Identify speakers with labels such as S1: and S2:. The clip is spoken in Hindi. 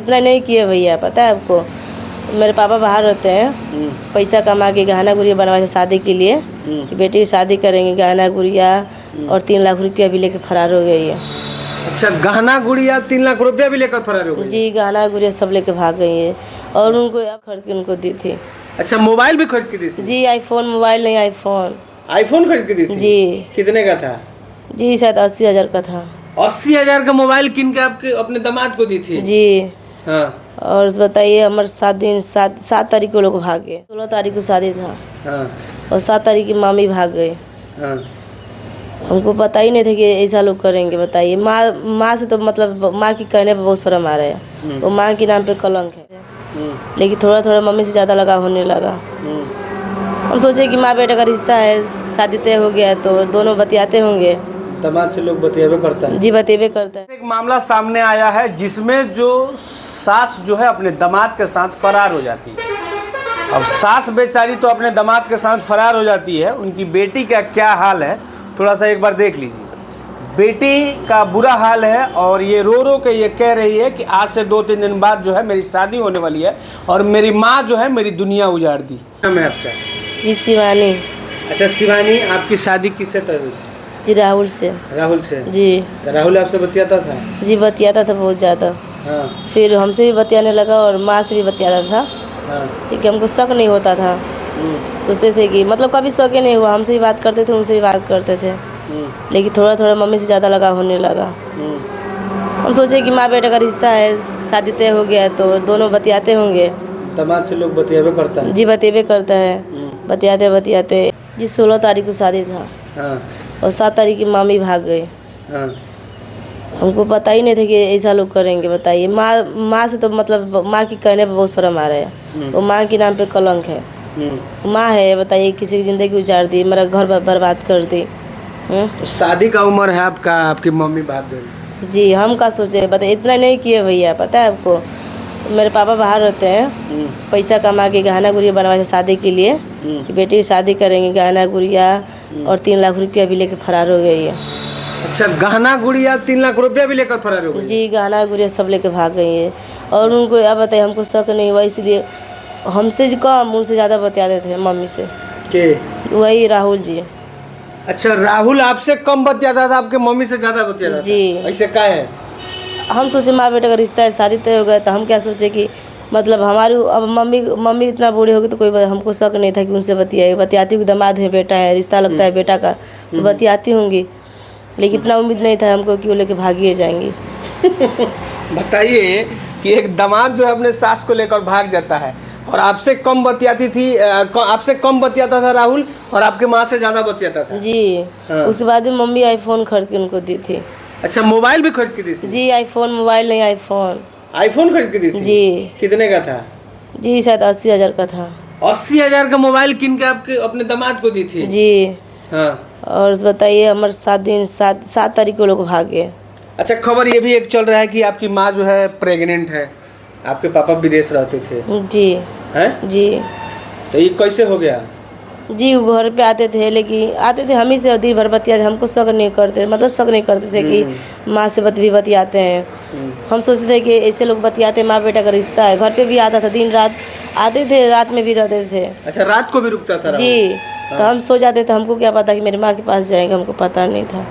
S1: इतना नहीं किए भैया, पता है आपको, मेरे पापा बाहर रहते हैं, पैसा कमा के गहना गुड़िया बनवाए थे शादी के लिए कि बेटी की शादी करेंगे, गहना गुड़िया और 3 लाख रुपया भी लेकर फरार हो गई है।
S2: अच्छा, गहना गुड़िया 3 लाख रुपया भी लेकर फरार हो गई?
S1: जी, गहना गुड़िया सब लेकर भाग गई है और उनको खरीद के उनको दी थी।
S2: अच्छा, मोबाइल भी खरीद के दी थी?
S1: जी, आईफोन, मोबाइल नहीं, आईफोन।
S2: आईफोन खरीद के दी थी? जी। कितने का था?
S1: जी, शायद 80,000 का था।
S2: 80,000 का मोबाइल किन के आपके अपने दामाद को दी थी?
S1: जी।
S2: हाँ।
S1: और बताइए, हमारे 7 तारीख को लोग भागे, 16 तारीख को शादी था।
S2: हाँ।
S1: और 7 तारीख की मामी भाग गए।
S2: हाँ।
S1: हमको पता ही नहीं था कि ऐसा लोग करेंगे। बताइए, माँ से तो मतलब माँ की कहने पे बहुत शर्म आ रहा है, वो माँ के नाम पे कलंक है। लेकिन थोड़ा थोड़ा मम्मी से ज़्यादा लगाव होने लगा। हम सोचे कि माँ बेटा का रिश्ता है, शादी तय हो गया तो दोनों बतियाते होंगे।
S2: दामाद से लोग बतियाबे करता है?
S1: जी, बतियाबे करता है।
S2: एक मामला सामने आया है जिसमें जो सास जो है अपने दामाद के साथ फरार हो जाती है। अब सास बेचारी तो अपने दामाद के साथ फरार हो जाती है, उनकी बेटी का क्या हाल है थोड़ा सा एक बार देख लीजिए। बेटी का बुरा हाल है और ये रो रो के ये कह रही है कि आज से 2-3 दिन बाद जो है मेरी शादी होने वाली है और मेरी माँ जो है मेरी दुनिया उजाड़ दी। नाम है आपका?
S1: जी, शिवानी।
S2: अच्छा शिवानी, आपकी शादी किससे तय हुई थी?
S1: जी, राहुल से।
S2: राहुल से?
S1: जी।
S2: तो राहुल आपसे बतियाता था?
S1: जी, बतियाता था बहुत ज़्यादा।
S2: हाँ।
S1: फिर हमसे भी बतियाने लगा और माँ से भी बतियाता था।
S2: हाँ।
S1: क्योंकि हमको शक नहीं होता था। सोचते थे कि मतलब कभी शक ही नहीं हुआ, हमसे भी बात करते थे, उनसे भी बात करते थे। लेकिन थोड़ा थोड़ा मम्मी से ज़्यादा लगाव होने लगा। हम सोचे कि माँ बेटा का रिश्ता है, शादी तय हो गया तो दोनों बतियाते होंगे।
S2: दामाद से लोग बतियाबे करता है?
S1: जी, बतियाबे करता है। बतियाते बतियाते जी 16 तारीख को शादी था।
S2: हाँ।
S1: और 7 तारीख की मामी भाग गई।
S2: हाँ।
S1: हमको पता ही नहीं था कि ऐसा लोग करेंगे। बताइए, माँ से तो मतलब माँ की कहने पे बहुत शर्म आ रहा है, वो माँ के नाम पे कलंक है। माँ है, बताइए, किसी की ज़िंदगी उजाड़ दी, मेरा घर बर्बाद कर दी।
S2: तो शादी का उम्र है आपका, आपकी मम्मी भाग गई?
S1: जी, हम का सोचे, बताइए, इतना नहीं किए भैया, पता है आपको, मेरे पापा बाहर रहते हैं, पैसा कमा के गहना गुड़िया बनवाए थे शादी के लिए कि बेटी की शादी करेंगे, गहना गुड़िया और 3 लाख रुपया भी लेकर फरार हो गई है।
S2: अच्छा, गहना गुड़िया 3 लाख रुपया भी लेकर फरार हो गई?
S1: जी, गहना गुड़िया सब लेकर भाग गई है और उनको अब बताइए, हमको शक नहीं हुआ, इसलिए हमसे कम उनसे ज़्यादा बतियाते थे मम्मी से।
S2: के?
S1: वही राहुल जी।
S2: अच्छा, राहुल आपसे कम बतियाता था, आपके मम्मी से ज़्यादा बतियाता था?
S1: जी।
S2: ऐसे क्या है?
S1: हम सोचे माँ बेटा का रिश्ता है, शादी तय हो गया तो हम क्या सोचे कि मतलब हमारी अब मम्मी इतना बूढ़ी हो गई तो कोई हमको शक नहीं था कि उनसे बतियाती हूँ, दामाद है, बेटा है, रिश्ता लगता है बेटा का तो बतियाती होंगी। लेकिन इतना उम्मीद नहीं था हमको कि वो लेके भागिए जाएंगी।
S2: बताइए कि एक दामाद जो है अपने सास को लेकर भाग जाता है और आपसे कम बतियाती थी, आपसे कम बतियाता था राहुल और आपके माँ से ज़्यादा बतियाता था?
S1: जी।
S2: हाँ।
S1: उसके बाद में मम्मी आईफोन खरीद के उनको दी थी।
S2: अच्छा, मोबाइल भी खरीद के दी थी?
S1: जी, आईफोन, मोबाइल नहीं, आईफोन।
S2: आईफोन खरीद के दी थी?
S1: जी।
S2: कितने का था?
S1: जी, शायद 80,000 का था।
S2: 80,000 का मोबाइल किन के आपके अपने दामाद को दी थी?
S1: जी।
S2: हाँ।
S1: और बताइए, हमारे 7 तारीख को लोग भागे।
S2: अच्छा, खबर ये भी एक चल रहा है कि आपकी माँ जो है प्रेग्नेंट है, आपके पापा विदेश रहते थे?
S1: जी।
S2: हैं?
S1: जी।
S2: तो ये कैसे हो गया?
S1: जी, वो घर पे आते थे, लेकिन आते थे हम ही से दिन भर बतियाते, हमको शक नहीं करते, मतलब शक नहीं करते थे कि माँ से बतियाते हैं। हम सोचते थे कि ऐसे लोग बतियाते, माँ बेटा का रिश्ता है। घर पे भी आता था, दिन रात आते थे, रात में भी रहते थे।
S2: अच्छा, रात को भी रुकता था?
S1: जी। तो हम सो जाते थे, हमको क्या पता कि मेरी माँ के पास जाएंगे, हमको पता नहीं था।